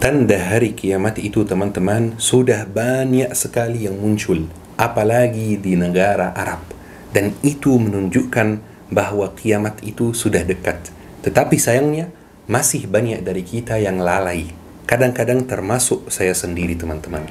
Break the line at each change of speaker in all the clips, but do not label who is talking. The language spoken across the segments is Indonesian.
Tanda hari kiamat itu teman-teman sudah banyak sekali yang muncul, apalagi di negara Arab. Dan itu menunjukkan bahwa kiamat itu sudah dekat. Tetapi sayangnya masih banyak dari kita yang lalai. Kadang-kadang termasuk saya sendiri teman-teman.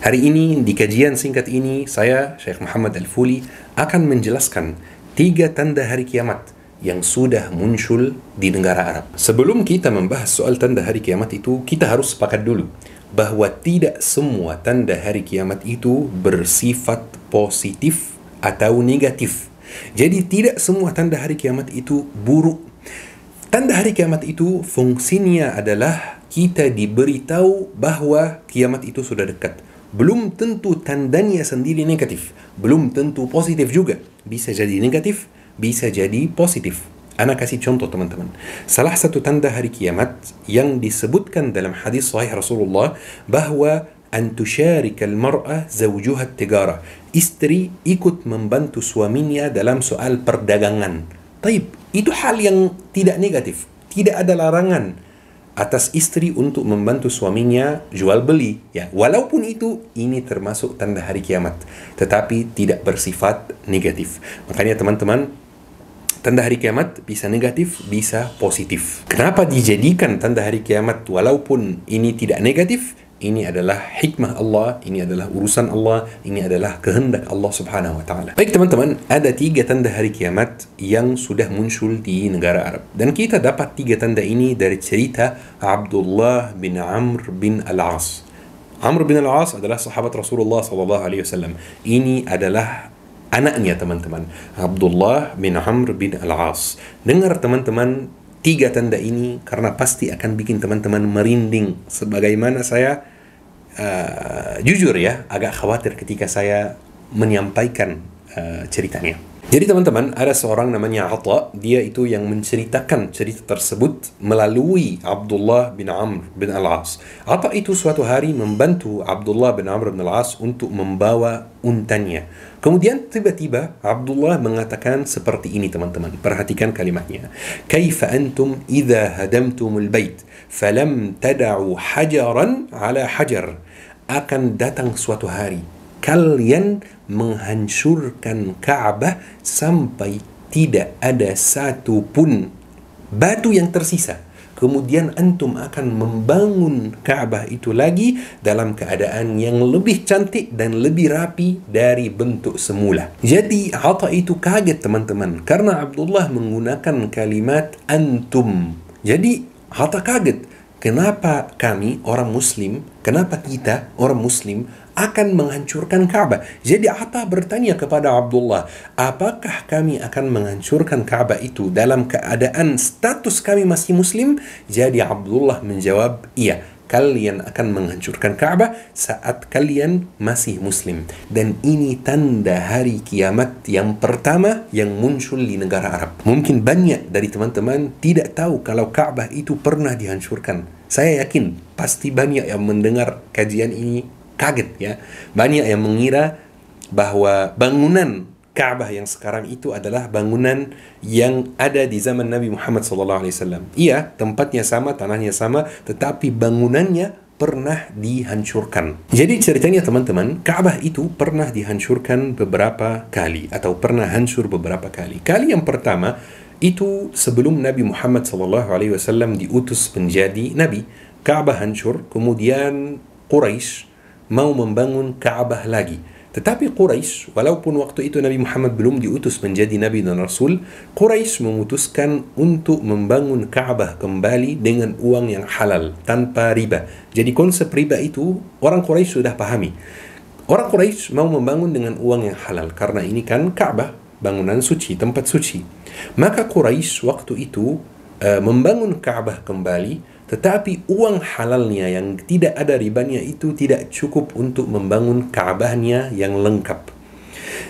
Hari ini di kajian singkat ini saya, Syekh Muhammad Al-Fuli, akan menjelaskan 3 tanda hari kiamat yang sudah muncul di negara Arab. Sebelum kita membahas soal tanda hari kiamat itu, kita harus sepakat dulu bahwa tidak semua tanda hari kiamat itu bersifat positif atau negatif. Jadi tidak semua tanda hari kiamat itu buruk. Tanda hari kiamat itu fungsinya adalah kita diberitahu bahwa kiamat itu sudah dekat. Belum tentu tandanya sendiri negatif, belum tentu positif juga. Bisa jadi negatif, bisa jadi positif. Ana kasih contoh teman-teman. Salah satu tanda hari kiamat yang disebutkan dalam hadis sahih Rasulullah bahwa an tusharikal mar'ah zawjuha tijara. Istri ikut membantu suaminya dalam soal perdagangan. Taib, itu hal yang tidak negatif. Tidak ada larangan atas istri untuk membantu suaminya jual beli, ya. Walaupun ini termasuk tanda hari kiamat, tetapi tidak bersifat negatif. Makanya teman-teman, tanda hari kiamat bisa negatif, bisa positif. Kenapa dijadikan tanda hari kiamat walaupun ini tidak negatif? Ini adalah hikmah Allah, ini adalah urusan Allah, ini adalah kehendak Allah subhanahu wa ta'ala. Baik teman-teman, ada 3 tanda hari kiamat yang sudah muncul di negara Arab. Dan kita dapat 3 tanda ini dari cerita Abdullah bin Amr bin Al-As. Amr bin Al-As adalah sahabat Rasulullah SAW. Ini adalah anaknya teman-teman, Abdullah bin Amr bin Al-As. Dengar teman-teman 3 tanda ini karena pasti akan bikin teman-teman merinding. Sebagaimana saya jujur ya, agak khawatir ketika saya menyampaikan ceritanya. Jadi teman-teman, ada seorang namanya Atha, dia itu yang menceritakan cerita tersebut melalui Abdullah bin Amr bin Al-As. Atha itu suatu hari membantu Abdullah bin Amr bin Al-As untuk membawa untanya. Kemudian tiba-tiba Abdullah mengatakan seperti ini teman-teman. Perhatikan kalimatnya. Kaifa antum idza hadamtumul bait falam tada'u hajaran ala hajar. Akan datang suatu hari kalian menghancurkan Ka'bah sampai tidak ada satu pun batu yang tersisa. Kemudian antum akan membangun Ka'bah itu lagi dalam keadaan yang lebih cantik dan lebih rapi dari bentuk semula. Jadi Atha itu kaget teman-teman karena Abdullah menggunakan kalimat antum. Jadi Atha kaget. Kenapa kami orang muslim, kenapa kita orang muslim akan menghancurkan Ka'bah? Jadi Atha bertanya kepada Abdullah, apakah kami akan menghancurkan Ka'bah itu dalam keadaan status kami masih muslim? Jadi Abdullah menjawab, iya, kalian akan menghancurkan Ka'bah saat kalian masih muslim. Dan ini tanda hari kiamat yang pertama yang muncul di negara Arab. Mungkin banyak dari teman-teman tidak tahu kalau Ka'bah itu pernah dihancurkan. Saya yakin pasti banyak yang mendengar kajian ini kaget ya. Banyak yang mengira bahwa bangunan Ka'bah yang sekarang itu adalah bangunan yang ada di zaman Nabi Muhammad SAW. Iya, tempatnya sama, tanahnya sama, tetapi bangunannya pernah dihancurkan. Jadi ceritanya teman-teman, Ka'bah itu pernah dihancurkan beberapa kali atau pernah hancur beberapa kali. Kali yang pertama itu sebelum Nabi Muhammad SAW diutus menjadi Nabi. Ka'bah hancur, kemudian Quraisy mau membangun Ka'bah lagi. Tetapi Quraisy, walaupun waktu itu Nabi Muhammad belum diutus menjadi Nabi dan Rasul, Quraisy memutuskan untuk membangun Ka'bah kembali dengan uang yang halal, tanpa riba. Jadi konsep riba itu orang Quraisy sudah pahami. Orang Quraisy mau membangun dengan uang yang halal, karena ini kan Ka'bah, bangunan suci, tempat suci. Maka Quraisy waktu itu membangun Ka'bah kembali, tetapi uang halalnya yang tidak ada ribanya itu tidak cukup untuk membangun Ka'bahnya yang lengkap.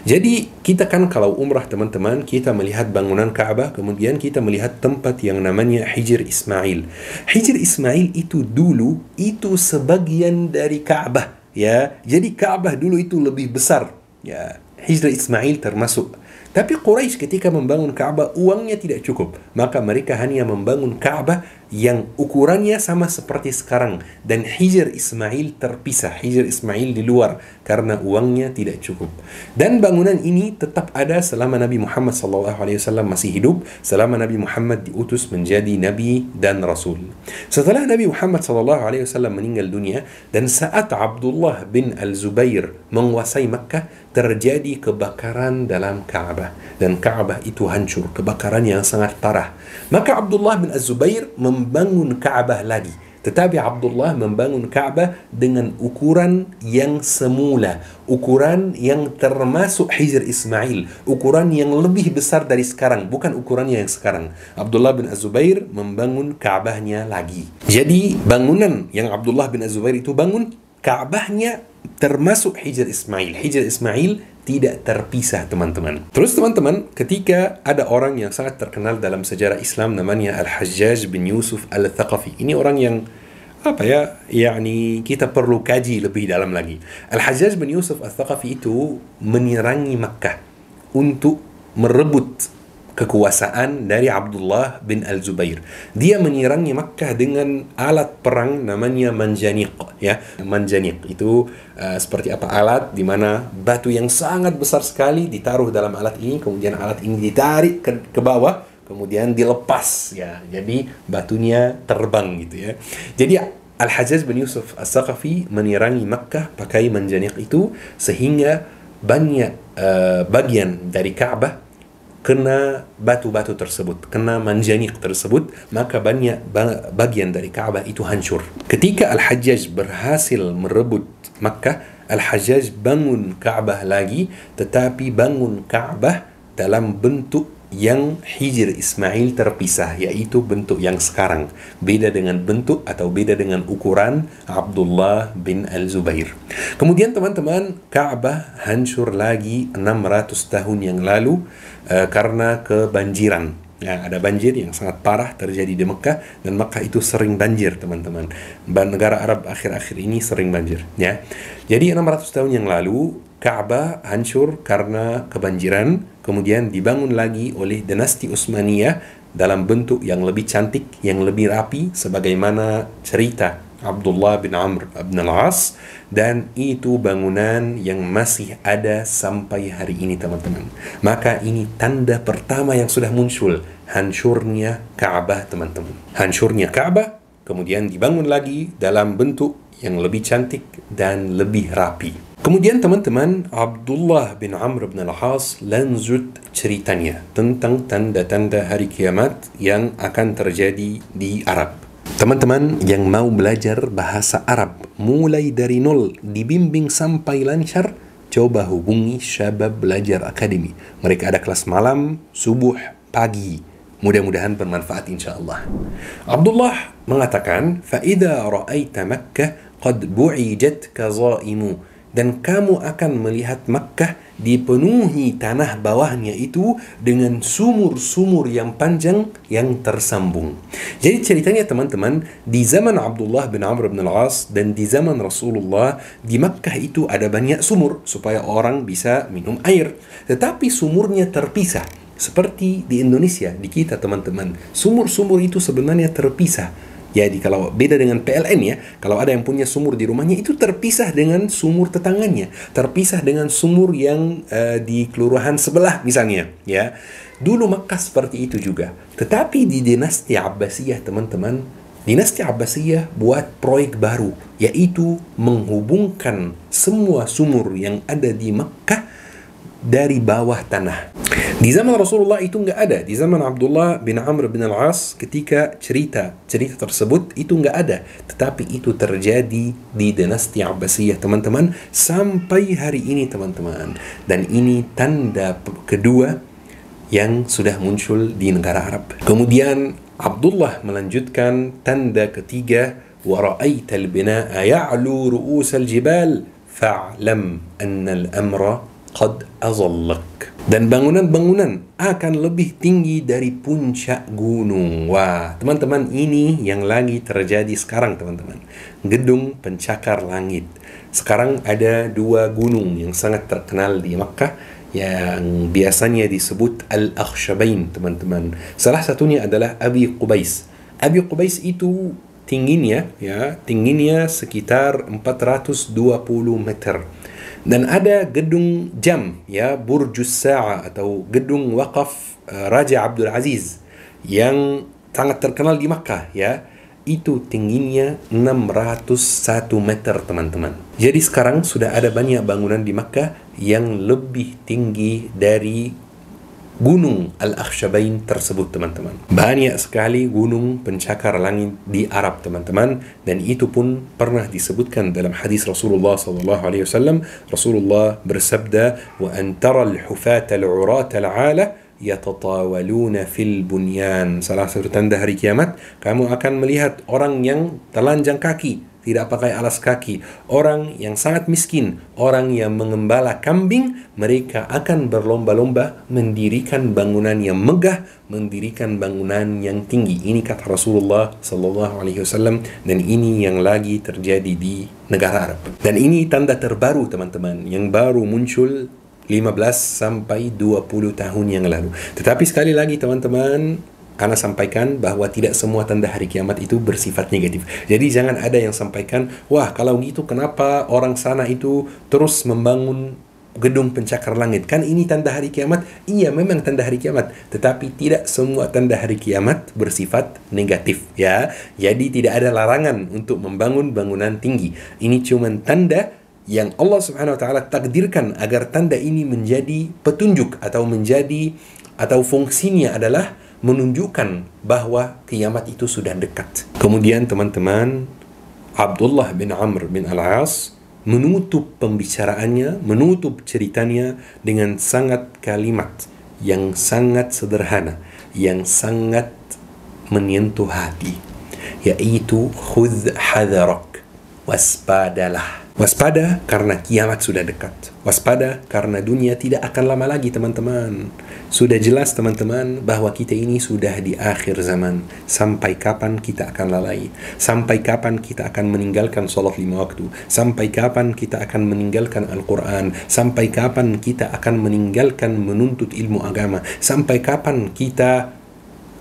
Jadi kita kan kalau umrah teman-teman, kita melihat bangunan Ka'bah, kemudian kita melihat tempat yang namanya Hijr Ismail. Hijr Ismail itu dulu itu sebagian dari Ka'bah, ya. Jadi Ka'bah dulu itu lebih besar, ya. Hijr Ismail termasuk. Tapi Quraisy ketika membangun Ka'bah uangnya tidak cukup, maka mereka hanya membangun Ka'bah yang ukurannya sama seperti sekarang, dan Hijr Ismail terpisah, Hijr Ismail di luar karena uangnya tidak cukup. Dan bangunan ini tetap ada selama Nabi Muhammad SAW masih hidup, selama Nabi Muhammad diutus menjadi Nabi dan Rasul. Setelah Nabi Muhammad SAW meninggal dunia dan saat Abdullah bin Al-Zubair menguasai Makkah, terjadi kebakaran dalam Ka'bah, dan Ka'bah itu hancur, kebakaran yang sangat parah. Maka Abdullah bin Az-Zubair membangun Ka'bah lagi, tetapi Abdullah membangun Ka'bah dengan ukuran yang semula, ukuran yang termasuk Hijr Ismail, ukuran yang lebih besar dari sekarang, bukan ukurannya yang sekarang. Abdullah bin Az-Zubair membangun Ka'bahnya lagi. Jadi bangunan yang Abdullah bin Az-Zubair itu bangun, Ka'bahnya termasuk Hijr Ismail. Hijr Ismail tidak terpisah, teman-teman. Terus teman-teman, ketika ada orang yang sangat terkenal dalam sejarah Islam namanya Al-Hajjaj bin Yusuf Al-Thaqafi. Ini orang yang kita perlu kaji lebih dalam lagi. Al-Hajjaj bin Yusuf Al-Thaqafi itu menyerangi Makkah untuk merebut kekuasaan dari Abdullah bin Al-Zubair. Dia menyerangi Makkah dengan alat perang namanya manjaniq, ya. Manjaniq itu seperti apa? Alat di mana batu yang sangat besar sekali ditaruh dalam alat ini, kemudian alat ini ditarik ke bawah, kemudian dilepas, ya. Jadi batunya terbang gitu, ya. Jadi Al-Hajjaj bin Yusuf Al-Thaqafi menyerangi Makkah pakai manjaniq itu, sehingga banyak bagian dari Ka'bah kena batu-batu tersebut, kena manjanik tersebut, maka banyak bagian dari Ka'bah itu hancur. Ketika Al-Hajjaj berhasil merebut Makkah, Al-Hajjaj bangun Ka'bah lagi, tetapi bangun Ka'bah dalam bentuk yang Hijr Ismail terpisah, yaitu bentuk yang sekarang, beda dengan bentuk atau beda dengan ukuran Abdullah bin Al-Zubair. Kemudian teman-teman, Ka'bah hancur lagi 600 tahun yang lalu karena kebanjiran. Ya, ada banjir yang sangat parah terjadi di Mekah, dan Mekah itu sering banjir, teman-teman. Negara Arab akhir-akhir ini sering banjir, ya. Jadi 600 tahun yang lalu Ka'bah hancur karena kebanjiran, kemudian dibangun lagi oleh dinasti Utsmaniyah dalam bentuk yang lebih cantik, yang lebih rapi, sebagaimana cerita Abdullah bin Amr bin Al-As, dan itu bangunan yang masih ada sampai hari ini, teman-teman. Maka ini tanda pertama yang sudah muncul, hancurnya Ka'bah, teman-teman. Hancurnya Ka'bah, kemudian dibangun lagi dalam bentuk yang lebih cantik dan lebih rapi. Kemudian teman-teman, Abdullah bin Amr bin Al-As lanjut ceritanya tentang tanda-tanda hari kiamat yang akan terjadi di Arab. Teman-teman yang mau belajar bahasa Arab mulai dari nol, dibimbing sampai lancar, coba hubungi Syabab Belajar Academy. Mereka ada kelas malam, subuh, pagi. Mudah-mudahan bermanfaat insyaAllah. Abdullah mengatakan, فَإِذَا رَأَيْتَ مَكَّةَ قَدْ بُعِجَتْ كَظَائِمُ, dan kamu akan melihat Makkah dipenuhi tanah bawahnya itu dengan sumur-sumur yang panjang yang tersambung. Jadi ceritanya teman-teman, di zaman Abdullah bin Amr bin Al-As dan di zaman Rasulullah, di Makkah itu ada banyak sumur supaya orang bisa minum air. Tetapi sumurnya terpisah. Seperti di Indonesia, di kita teman-teman, sumur-sumur itu sebenarnya terpisah. Jadi kalau beda dengan PLN, ya, kalau ada yang punya sumur di rumahnya itu terpisah dengan sumur tetangganya, terpisah dengan sumur yang di kelurahan sebelah misalnya, ya. Dulu Makkah seperti itu juga. Tetapi di dinasti Abbasiyah, teman-teman, dinasti Abbasiyah buat proyek baru, yaitu menghubungkan semua sumur yang ada di Makkah dari bawah tanah. Di zaman Rasulullah itu nggak ada. Di zaman Abdullah bin Amr bin Al-As, ketika cerita tersebut itu nggak ada. Tetapi itu terjadi di dinasti Abbasiyah, teman-teman, sampai hari ini, teman-teman. Dan ini tanda kedua yang sudah muncul di negara Arab. Kemudian Abdullah melanjutkan tanda ketiga, وَرَأَيْتَ الْبِنَاءَ يَعْلُو رُؤُوسَ الْجِبَالِ فَاعْلَمْ أَنَّ الْأَمْرَ قَدْ أَظَلَّكَ, dan bangunan-bangunan akan lebih tinggi dari puncak gunung. Wah, teman-teman, ini yang lagi terjadi sekarang, teman-teman. Gedung pencakar langit. Sekarang ada dua gunung yang sangat terkenal di Makkah yang biasanya disebut Al-Akhshabain, teman-teman. Salah satunya adalah Abi Qubais. Abi Qubais itu tingginya sekitar 420 meter. Dan ada gedung jam, ya, Burjus Sa'ah atau gedung wakaf Raja Abdul Aziz yang sangat terkenal di Makkah, ya. Itu tingginya 601 meter, teman-teman. Jadi sekarang sudah ada banyak bangunan di Makkah yang lebih tinggi dari gunung Al-Akhshabain tersebut, teman-teman. Banyak sekali gunung pencakar langit di Arab, teman-teman, dan itu pun pernah disebutkan dalam hadis Rasulullah sallallahu alaihi wasallam. Rasulullah bersabda, "Wa antara al-hufata al-urata al-'ala yatatawaluna fil bunyan." Salah satu tanda hari kiamat, kamu akan melihat orang yang telanjang kaki, tidak pakai alas kaki, orang yang sangat miskin, orang yang mengembala kambing, mereka akan berlomba-lomba mendirikan bangunan yang megah, mendirikan bangunan yang tinggi. Ini kata Rasulullah sallallahu alaihi wasallam, dan ini yang lagi terjadi di negara Arab. Dan ini tanda terbaru, teman-teman, yang baru muncul 15 sampai 20 tahun yang lalu. Tetapi sekali lagi, teman-teman, Ana sampaikan bahwa tidak semua tanda hari kiamat itu bersifat negatif. Jadi jangan ada yang sampaikan, wah kalau gitu kenapa orang sana itu terus membangun gedung pencakar langit? Kan ini tanda hari kiamat. Iya, memang tanda hari kiamat. Tetapi tidak semua tanda hari kiamat bersifat negatif, ya. Jadi tidak ada larangan untuk membangun bangunan tinggi. Ini cuma tanda yang Allah Subhanahu wa taala takdirkan agar tanda ini menjadi petunjuk atau fungsinya adalah menunjukkan bahwa kiamat itu sudah dekat. Kemudian, teman-teman, Abdullah bin Amr bin Al-As menutup pembicaraannya, menutup ceritanya dengan kalimat yang sangat sederhana, yang sangat menyentuh hati, yaitu khudh hadarak, waspadalah. Waspada karena kiamat sudah dekat. Waspada karena dunia tidak akan lama lagi, teman-teman. Sudah jelas, teman-teman, bahwa kita ini sudah di akhir zaman. Sampai kapan kita akan lalai? Sampai kapan kita akan meninggalkan salat 5 waktu? Sampai kapan kita akan meninggalkan Al-Quran? Sampai kapan kita akan meninggalkan menuntut ilmu agama? Sampai kapan kita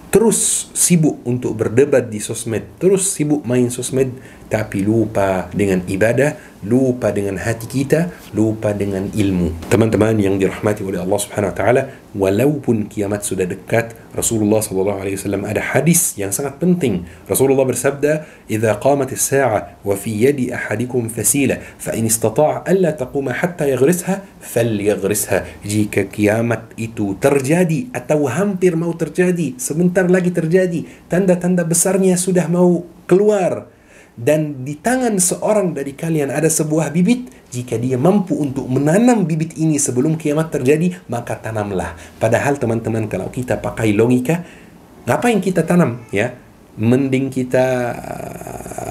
terus sibuk untuk berdebat di sosmed, terus sibuk main sosmed, tapi lupa dengan ibadah, lupa dengan hati kita, lupa dengan ilmu. Teman-teman yang dirahmati oleh Allah Subhanahu wa taala, walaupun kiamat sudah dekat, Rasulullah sallallahu alaihi wasallam ada hadis yang sangat penting. Rasulullah bersabda, "Idza qamat as-sa'ah wa fi yadi ahadikum fasila, fa in istata'a alla taquma hatta yaghrisha, falyaghrisha." Jika kiamat itu terjadi atau hampir mau terjadi, sebentar lagi terjadi, tanda-tanda besarnya sudah mau keluar, dan di tangan seorang dari kalian ada sebuah bibit, jika dia mampu untuk menanam bibit ini sebelum kiamat terjadi, maka tanamlah. Padahal, teman-teman, kalau kita pakai logika, ngapain kita tanam, ya? Mending kita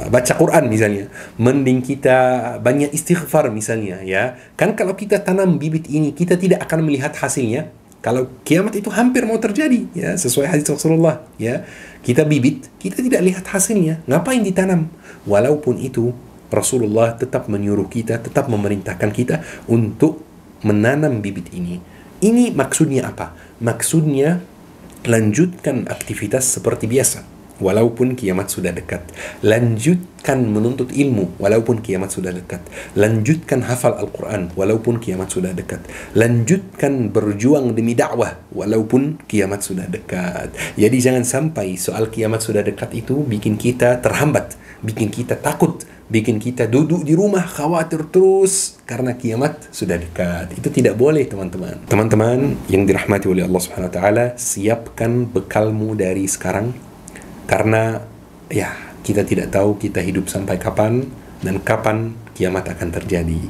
baca Quran misalnya, mending kita banyak istighfar misalnya, ya. Kan kalau kita tanam bibit ini, kita tidak akan melihat hasilnya. Kalau kiamat itu hampir mau terjadi, ya, sesuai hadis Rasulullah, ya, kita bibit, kita tidak lihat hasilnya, ngapain ditanam? Walaupun itu, Rasulullah tetap menyuruh kita, tetap memerintahkan kita untuk menanam bibit ini. Ini maksudnya apa? Maksudnya lanjutkan aktivitas seperti biasa, walaupun kiamat sudah dekat. Lanjutkan menuntut ilmu, walaupun kiamat sudah dekat. Lanjutkan hafal Al-Quran, walaupun kiamat sudah dekat. Lanjutkan berjuang demi dakwah, walaupun kiamat sudah dekat. Jadi jangan sampai soal kiamat sudah dekat itu bikin kita terhambat, bikin kita takut, bikin kita duduk di rumah khawatir terus karena kiamat sudah dekat. Itu tidak boleh, teman-teman. Teman-teman yang dirahmati oleh Allah Subhanahu wa taala, siapkan bekalmu dari sekarang. Karena ya, kita tidak tahu kita hidup sampai kapan dan kapan kiamat akan terjadi.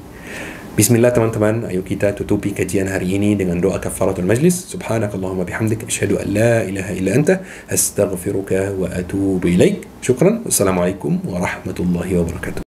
Bismillah, teman-teman, ayo kita tutupi kajian hari ini dengan doa kafaratul majlis. Subhanakallahumma bihamdik, asyhadu an la ilaha illa anta, astaghfiruka wa atubu ilaik. Syukran. Wassalamualaikum warahmatullahi wabarakatuh.